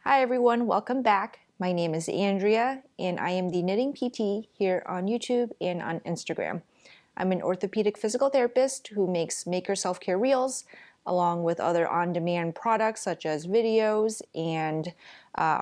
Hi everyone, welcome back. My name is Andrea and I am the Knitting PT here on YouTube and on Instagram. I'm an orthopedic physical therapist who makes maker self-care reels along with other on-demand products such as videos and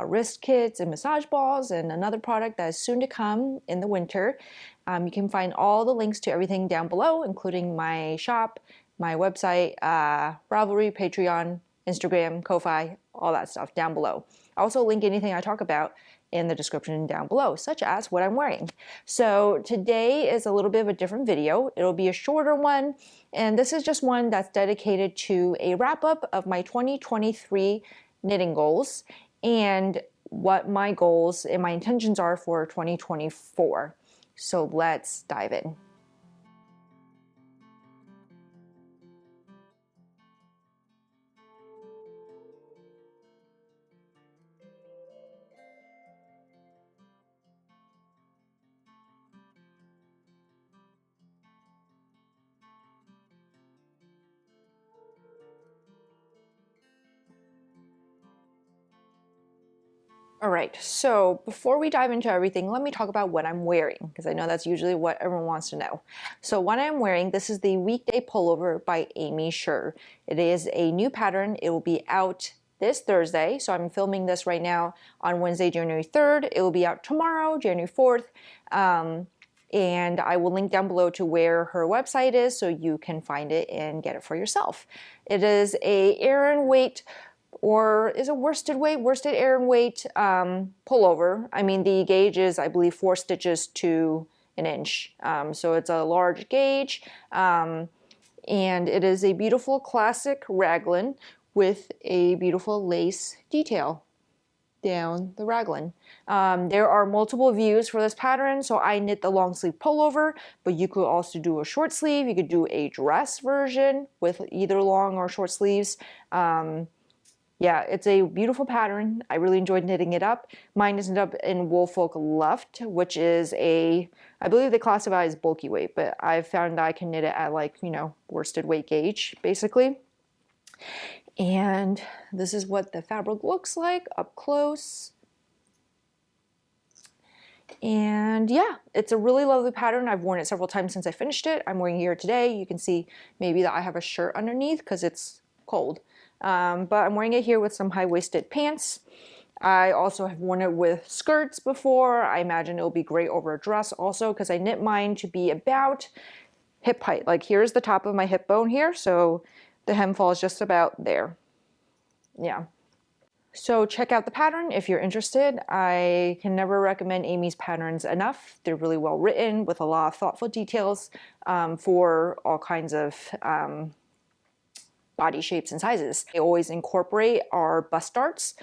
wrist kits and massage balls and another product that is soon to come in the winter. You can find all the links to everything down below, including my shop, my website, Ravelry, Patreon, Instagram, Ko-Fi, all that stuff down below. I also link anything I talk about in the description down below, such as what I'm wearing. So today is a little bit of a different video. It'll be a shorter one, and this is just one that's dedicated to a wrap-up of my 2023 knitting goals and what my goals and my intentions are for 2024. So let's dive in. All right, so before we dive into everything, let me talk about what I'm wearing, because I know that's usually what everyone wants to know. So what I'm wearing, this is the Weekday Pullover by Amy Sher. It is a new pattern. It will be out this Thursday, so I'm filming this right now on Wednesday, January 3rd. It will be out tomorrow, January 4th. And I will link down below to where her website is so you can find it and get it for yourself. It is a Aran weight, or is a worsted Aran weight pullover. I mean, the gauge is, I believe, 4 stitches to an inch. So it's a large gauge. And it is a beautiful classic raglan with a beautiful lace detail down the raglan. There are multiple views for this pattern, so I knit the long sleeve pullover, but you could also do a short sleeve. You could do a dress version with either long or short sleeves. Yeah, it's a beautiful pattern. I really enjoyed knitting it up. Mine is knit up in Woolfolk Luft, which is I believe they classify as bulky weight, but I've found that I can knit it at worsted weight gauge, basically. And this is what the fabric looks like up close. And yeah, it's a really lovely pattern. I've worn it several times since I finished it. I'm wearing it here today. You can see maybe that I have a shirt underneath because it's cold. But I'm wearing it here with some high-waisted pants. I also have worn it with skirts before. I imagine it'll be great over a dress also because I knit mine to be about hip height. Like here's the top of my hip bone here, so the hem falls just about there. Yeah. So check out the pattern if you're interested. I can never recommend Amy's patterns enough. They're really well written with a lot of thoughtful details for all kinds of body shapes and sizes. They always incorporate our bust darts,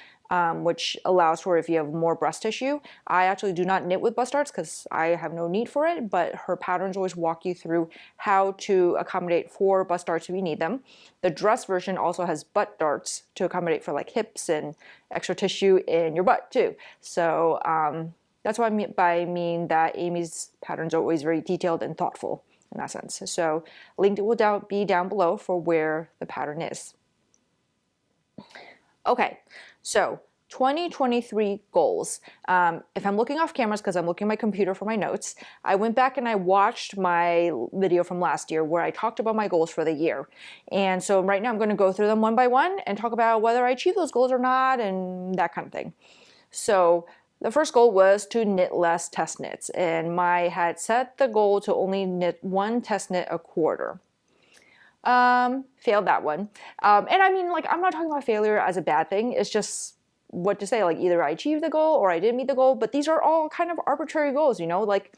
which allows for if you have more breast tissue. I actually do not knit with bust darts because I have no need for it, but her patterns always walk you through how to accommodate for bust darts if you need them. The dress version also has butt darts to accommodate for like hips and extra tissue in your butt too. So that's what I mean that Amy's patterns are always very detailed and thoughtful in that sense. So linked will be down below for where the pattern is. Okay, so 2023 goals. If I'm looking off cameras because I'm looking at my computer for my notes, I went back and I watched my video from last year where I talked about my goals for the year. And so right now I'm going to go through them one by one and talk about whether I achieve those goals or not and that kind of thing. So the first goal was to knit less test knits, and I had set the goal to only knit 1 test knit a quarter. Failed that one. And I mean, like, I'm not talking about failure as a bad thing. It's just what to say, like either I achieved the goal or I didn't meet the goal, but these are all kind of arbitrary goals, you know, like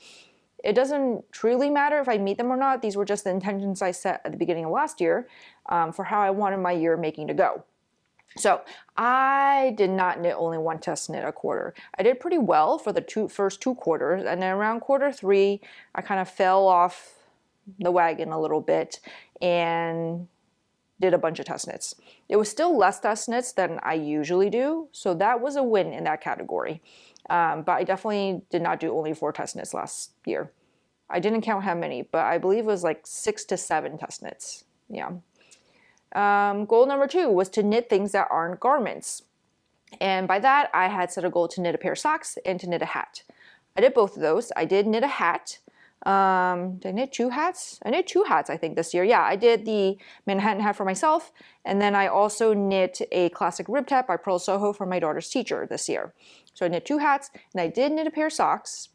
it doesn't truly matter if I meet them or not. These were just the intentions I set at the beginning of last year for how I wanted my year making to go. So I did not knit only 1 test knit a quarter. I did pretty well for the first 2 quarters, and then around quarter 3, I kind of fell off the wagon a little bit and did a bunch of test knits. It was still less test knits than I usually do, so that was a win in that category. But I definitely did not do only 4 test knits last year. I didn't count how many, but I believe it was like 6 to 7 test knits. Yeah. Goal number 2 was to knit things that aren't garments. And by that, I had set a goal to knit a pair of socks and to knit a hat. I did both of those. I did knit a hat. Did I knit 2 hats? I knit 2 hats, I think, this year. Yeah, I did the Manhattan hat for myself, and then I also knit a classic rib tap by Pearl Soho for my daughter's teacher this year. So I knit 2 hats, and I did knit a pair of socks.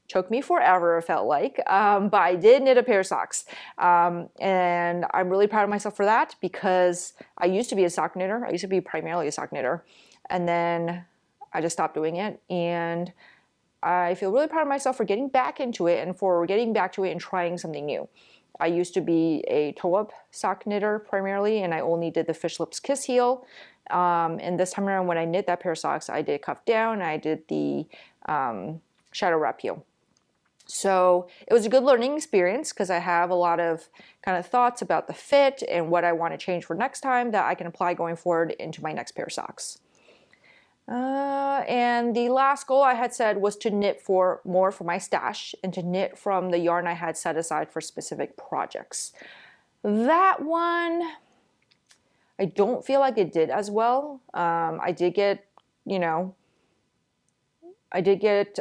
Took me forever, it felt like, but I did knit a pair of socks. And I'm really proud of myself for that because I used to be a sock knitter. I used to be primarily a sock knitter. And then I just stopped doing it. And I feel really proud of myself for getting back into it and for getting back to it and trying something new. I used to be a toe-up sock knitter primarily, and I only did the fish lips kiss heel. And this time around when I knit that pair of socks, I did cuff down, I did the shadow wrap heel. So it was a good learning experience because I have a lot of kind of thoughts about the fit and what I want to change for next time that I can apply going forward into my next pair of socks. And the last goal I had said was to knit more for my stash and to knit from the yarn I had set aside for specific projects. That one, I don't feel like it did as well. I did get,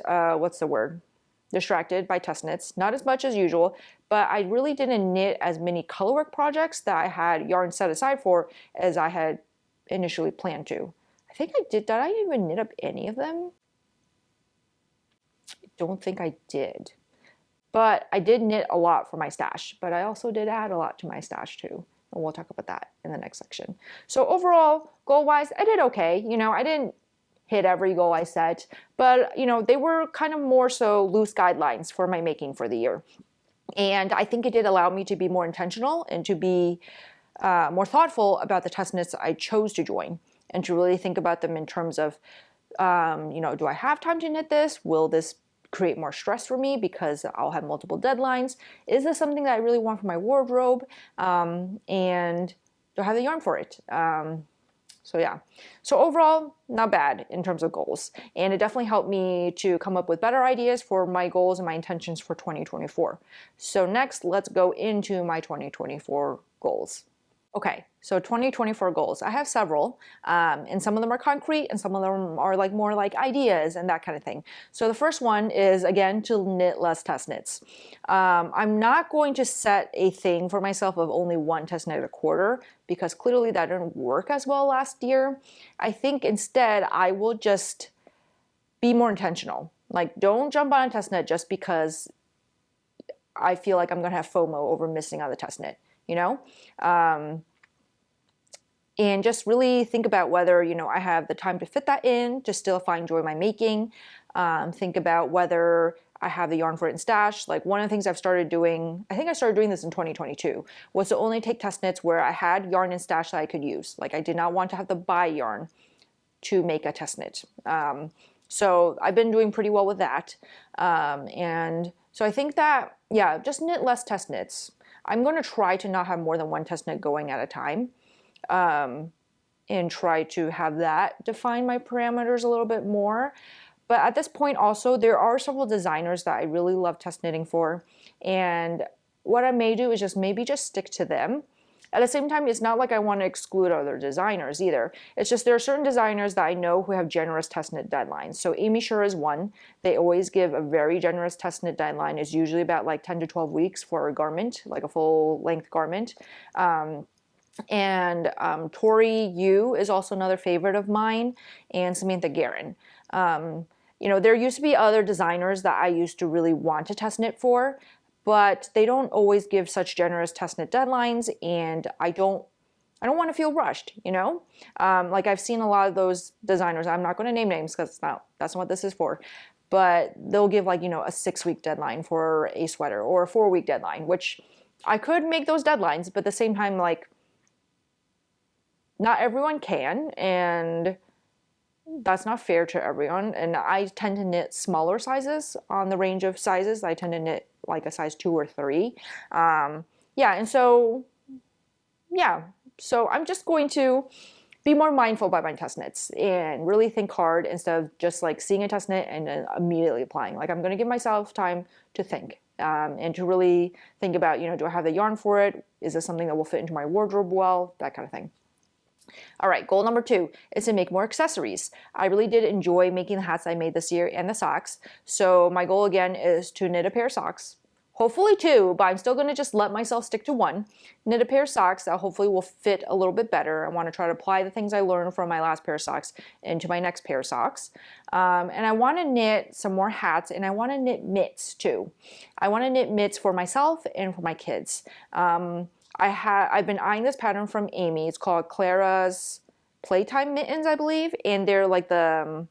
what's the word? Distracted by test knits, not as much as usual, but I really didn't knit as many colorwork projects that I had yarn set aside for as I had initially planned to. I think I did. Did I even knit up any of them? I don't think I did. But I did knit a lot for my stash, but I also did add a lot to my stash too. And we'll talk about that in the next section. So overall, goal-wise, I did okay. I didn't hit every goal I set, but they were kind of more so loose guidelines for my making for the year. And I think it did allow me to be more intentional and to be more thoughtful about the test knits I chose to join and to really think about them in terms of, do I have time to knit this? Will this create more stress for me because I'll have multiple deadlines? Is this something that I really want for my wardrobe? And do I have the yarn for it? So yeah, so overall, not bad in terms of goals. And it definitely helped me to come up with better ideas for my goals and my intentions for 2024. So next, let's go into my 2024 goals. Okay, so 2024 goals. I have several, and some of them are concrete and some of them are more like ideas and that kind of thing. So the first one is, again, to knit less test knits. I'm not going to set a thing for myself of only 1 test knit a quarter because clearly that didn't work as well last year. I think instead I will just be more intentional. Like, don't jump on a test knit just because I feel like I'm going to have FOMO over missing on the test knit. And just really think about whether, I have the time to fit that in to still find joy in my making. Think about whether I have the yarn for it in stash. Like, one of the things I've started doing, I think I started doing this in 2022, was to only take test knits where I had yarn in stash that I could use. Like, I did not want to have to buy yarn to make a test knit. So I've been doing pretty well with that. And so I think that, yeah, just knit less test knits. I'm going to try to not have more than 1 test knit going at a time, and try to have that define my parameters a little bit more. But at this point also, there are several designers that I really love test knitting for, and what I may do is maybe just stick to them. At the same time, it's not like I want to exclude other designers either. It's just there are certain designers that I know who have generous test knit deadlines. So Amy Sure is one. They always give a very generous test knit deadline. It's usually about like 10 to 12 weeks for a garment, like a full length garment. And Tori Yu is also another favorite of mine, and Samantha Guerin. There used to be other designers that I used to really want to test knit for, but they don't always give such generous test knit deadlines, and I don't want to feel rushed, Like, I've seen a lot of those designers, I'm not going to name names because that's not what this is for, but they'll give like, a 6-week deadline for a sweater or a 4-week deadline, which I could make those deadlines, but at the same time, like, not everyone can, and that's not fair to everyone. And I tend to knit smaller sizes on the range of sizes. I tend to knit like a size 2 or 3. So I'm just going to be more mindful about my test knits and really think hard instead of just like seeing a test knit and then immediately applying. Like, I'm going to give myself time to think and to really think about, do I have the yarn for it? Is this something that will fit into my wardrobe well? That kind of thing. All right, goal number 2 is to make more accessories. I really did enjoy making the hats I made this year and the socks. So my goal again is to knit a pair of socks. Hopefully 2, but I'm still going to just let myself stick to 1. Knit a pair of socks that hopefully will fit a little bit better. I want to try to apply the things I learned from my last pair of socks into my next pair of socks. And I want to knit some more hats, and I want to knit mitts too. I want to knit mitts for myself and for my kids. I've been eyeing this pattern from Amy. It's called Clara's Playtime Mittens, I believe, and they're like the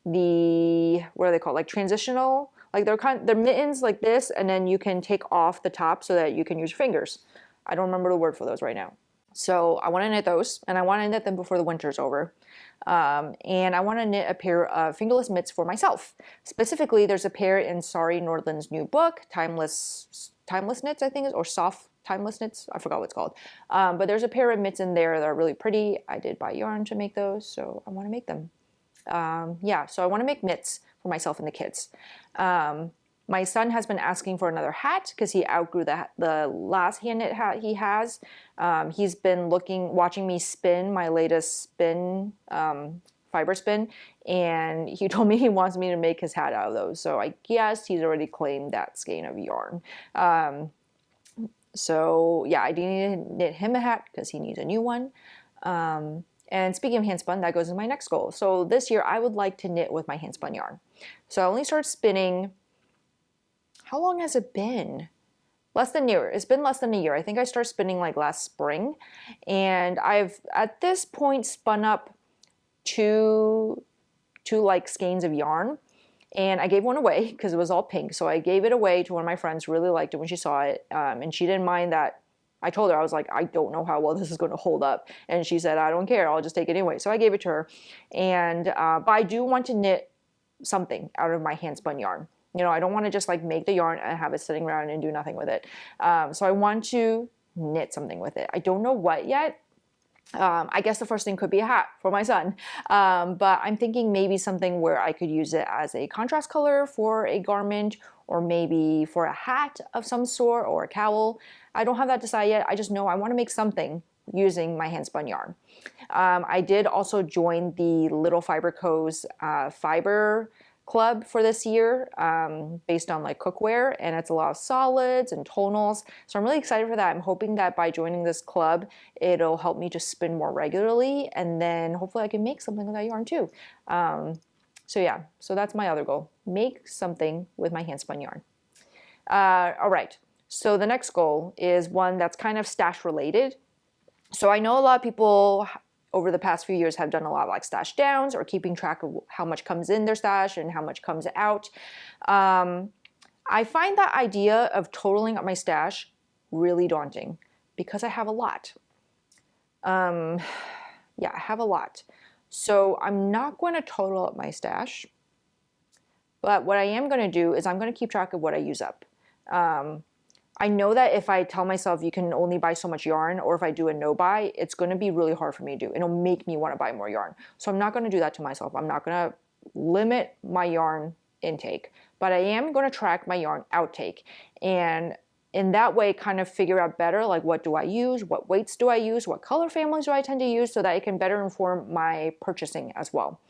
what are they called? Like transitional. Like they're mittens like this, and then you can take off the top so that you can use your fingers. I don't remember the word for those right now. So I want to knit those, and I want to knit them before the winter's over. And I want to knit a pair of fingerless mitts for myself. Specifically, there's a pair in Sari Nordland's new book, Timeless Knits, I think, or Soft Timeless Knits. I forgot what it's called. But there's a pair of mitts in there that are really pretty. I did buy yarn to make those, so I want to make them. Yeah, so I want to make mitts for myself and the kids. My son has been asking for another hat because he outgrew the last hand knit hat he has. He's been watching me spin my latest spin, fiber spin, and he told me he wants me to make his hat out of those. So I guess he's already claimed that skein of yarn. So yeah, I do need to knit him a hat because he needs a new one. And speaking of hand spun, that goes into my next goal. So this year I would like to knit with my hand spun yarn. So I only started spinning, how long has it been? Less than a year. It's been less than a year. I think I started spinning like last spring. And I've at this point spun up two like skeins of yarn. And I gave one away because it was all pink. So I gave it away to one of my friends, really liked it when she saw it. And she didn't mind that. I told her, I was like, I don't know how well this is going to hold up. And she said, I don't care, I'll just take it anyway. So I gave it to her. And but I do want to knit something out of my hand spun yarn. You know, I don't want to just like make the yarn and have it sitting around and do nothing with it. So I want to knit something with it. I don't know what yet. I guess the first thing could be a hat for my son. But I'm thinking maybe something where I could use it as a contrast color for a garment, or maybe for a hat of some sort, or a cowl. I don't have that decided yet. I just know I want to make something using my hand spun yarn. I did also join the Little Fiber Co.'s fiber club for this year, based on like cookware, and it's a lot of solids and tonals. So I'm really excited for that. I'm hoping that by joining this club, it'll help me just spin more regularly, and then hopefully I can make something with that yarn too. So yeah, so that's my other goal. Make something with my hand spun yarn. All right, so the next goal is one that's kind of stash related. So I know a lot of people over the past few years have done a lot of like stash downs, or keeping track of how much comes in their stash and how much comes out. I find that idea of totaling up my stash really daunting because I have a lot. Yeah, I have a lot. So I'm not going to total up my stash, but what I am going to do is I'm going to keep track of what I use up. I know that if I tell myself you can only buy so much yarn, or if I do a no buy, it's going to be really hard for me to do. It'll make me want to buy more yarn. So I'm not going to do that to myself. I'm not going to limit my yarn intake, but I am going to track my yarn outtake. And in that way, kind of figure out better, like what do I use? What weights do I use? What color families do I tend to use, so that it can better inform my purchasing as well.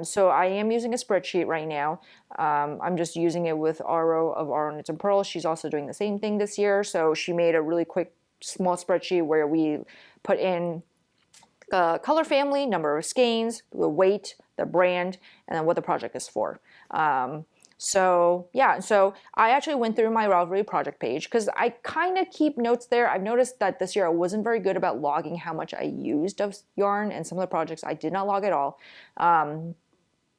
So I am using a spreadsheet right now. I'm just using it with Aro of Aro Knits and Pearls. She's also doing the same thing this year. So she made a really quick, small spreadsheet where we put in the color family, number of skeins, the weight, the brand, and then what the project is for. So yeah, so I actually went through my Ravelry project page because I kind of keep notes there. I've noticed that this year I wasn't very good about logging how much I used of yarn, and some of the projects I did not log at all.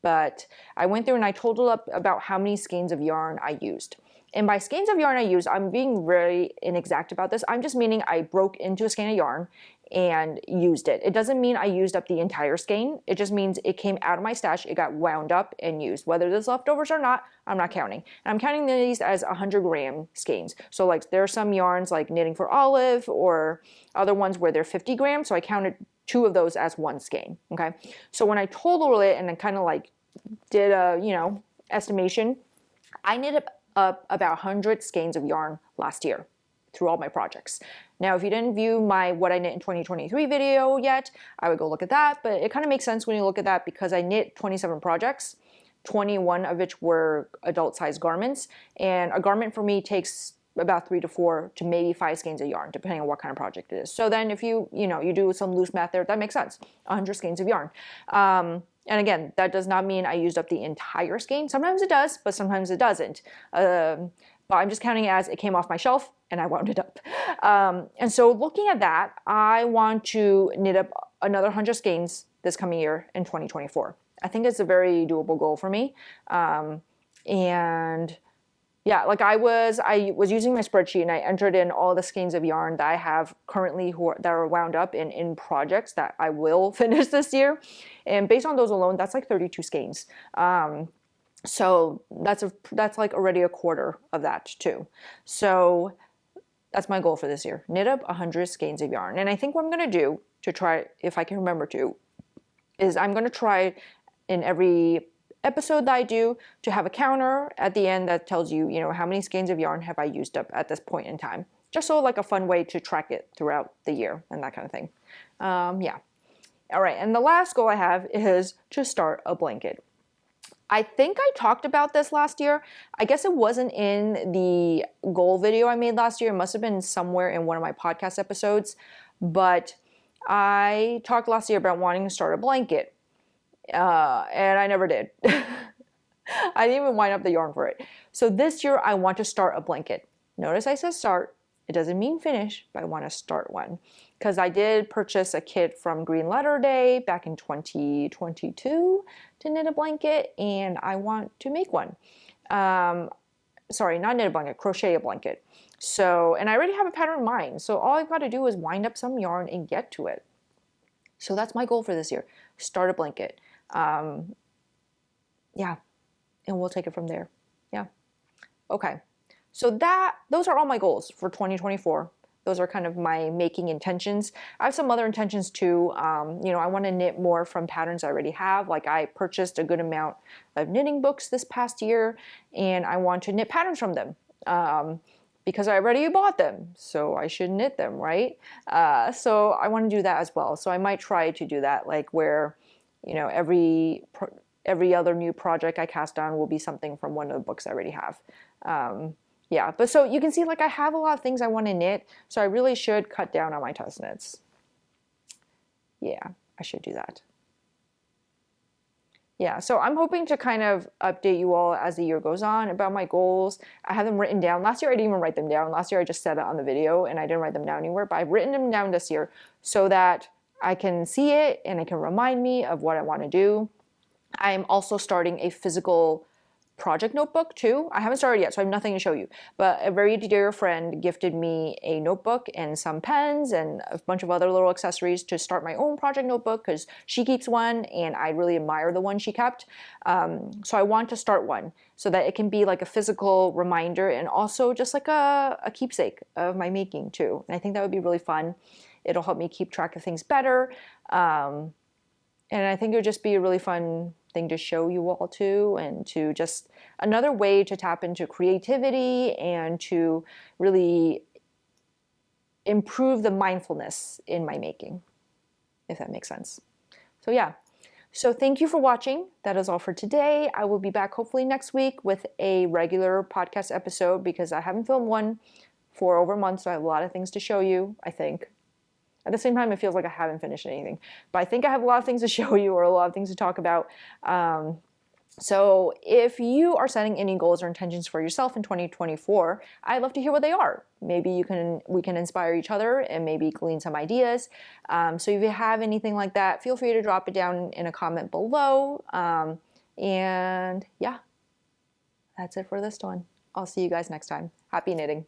But I went through and I totaled up about how many skeins of yarn I used. And by skeins of yarn I used, I'm being very inexact about this. I'm just meaning I broke into a skein of yarn and used it. It doesn't mean I used up the entire skein. It just means it came out of my stash, it got wound up and used. Whether there's leftovers or not, I'm not counting. And I'm counting these as 100-gram skeins. So like there are some yarns like Knitting for Olive, or other ones where they're 50 grams. So I counted 2 of those as 1 skein, okay? So when I totaled it and then kind of like did a, estimation, I knitted up about 100 skeins of yarn last year. through all my projects. Now, if you didn't view my what I knit in 2023 video yet, I would go look at that, but it kind of makes sense when you look at that because I knit 27 projects, 21 of which were adult size garments, and a garment for me takes about 3 to 4 to maybe 5 skeins of yarn, depending on what kind of project it is. So then if you do some loose math there, that makes sense, 100 skeins of yarn. And again, that does not mean I used up the entire skein. Sometimes it does, but sometimes it doesn't. But I'm just counting it as it came off my shelf and I wound it up. And so looking at that, I want to knit up another 100 skeins this coming year in 2024. I think it's a very doable goal for me. And yeah, like I was using my spreadsheet and I entered in all the skeins of yarn that I have currently that are wound up in projects that I will finish this year. And based on those alone, that's like 32 skeins. So that's like already a quarter of that too. So that's my goal for this year. Knit up 100 skeins of yarn. And I think what I'm going to do to try, if I can remember to, is I'm going to try in every episode that I do to have a counter at the end that tells you, how many skeins of yarn have I used up at this point in time. Just so like a fun way to track it throughout the year and that kind of thing. Yeah. All right. And the last goal I have is to start a blanket. I think I talked about this last year. I guess it wasn't in the goal video I made last year. It must have been somewhere in one of my podcast episodes. But I talked last year about wanting to start a blanket. And I never did. I didn't even wind up the yarn for it. So this year I want to start a blanket. Notice I said start. It doesn't mean finish, but I want to start one. Because I did purchase a kit from Green Letter Day back in 2022 to knit a blanket, and I want to make one. Sorry, not knit a blanket, crochet a blanket. So, and I already have a pattern in mind. So all I've got to do is wind up some yarn and get to it. So that's my goal for this year. Start a blanket. Yeah, and we'll take it from there. Yeah. Okay. So those are all my goals for 2024. Those are kind of my making intentions. I have some other intentions too. I want to knit more from patterns I already have. Like I purchased a good amount of knitting books this past year, and I want to knit patterns from them. Because I already bought them, so I should knit them, right? So I want to do that as well. So I might try to do that, like where, every other new project I cast on will be something from one of the books I already have. Yeah, but so you can see, like I have a lot of things I want to knit, so I really should cut down on my tuss knits. Yeah, I should do that. Yeah, so I'm hoping to kind of update you all as the year goes on about my goals. I have them written down. Last year I didn't even write them down. Last year I just said it on the video and I didn't write them down anywhere, but I've written them down this year so that I can see it and it can remind me of what I want to do. I'm also starting a physical project notebook too. I haven't started yet, so I have nothing to show you. But a very dear friend gifted me a notebook and some pens and a bunch of other little accessories to start my own project notebook because she keeps one and I really admire the one she kept. So I want to start one so that it can be like a physical reminder and also just like a keepsake of my making too. And I think that would be really fun. It'll help me keep track of things better. And I think it would just be a really fun thing to show you all too, and to just another way to tap into creativity and to really improve the mindfulness in my making, if that makes sense. So yeah, so thank you for watching. That is all for today. I will be back hopefully next week with a regular podcast episode because I haven't filmed one for over a month, so I have a lot of things to show you, I think. At the same time, it feels like I haven't finished anything. But I think I have a lot of things to show you or a lot of things to talk about. So if you are setting any goals or intentions for yourself in 2024, I'd love to hear what they are. Maybe we can inspire each other and maybe glean some ideas. So if you have anything like that, feel free to drop it down in a comment below. And yeah, that's it for this one. I'll see you guys next time. Happy knitting.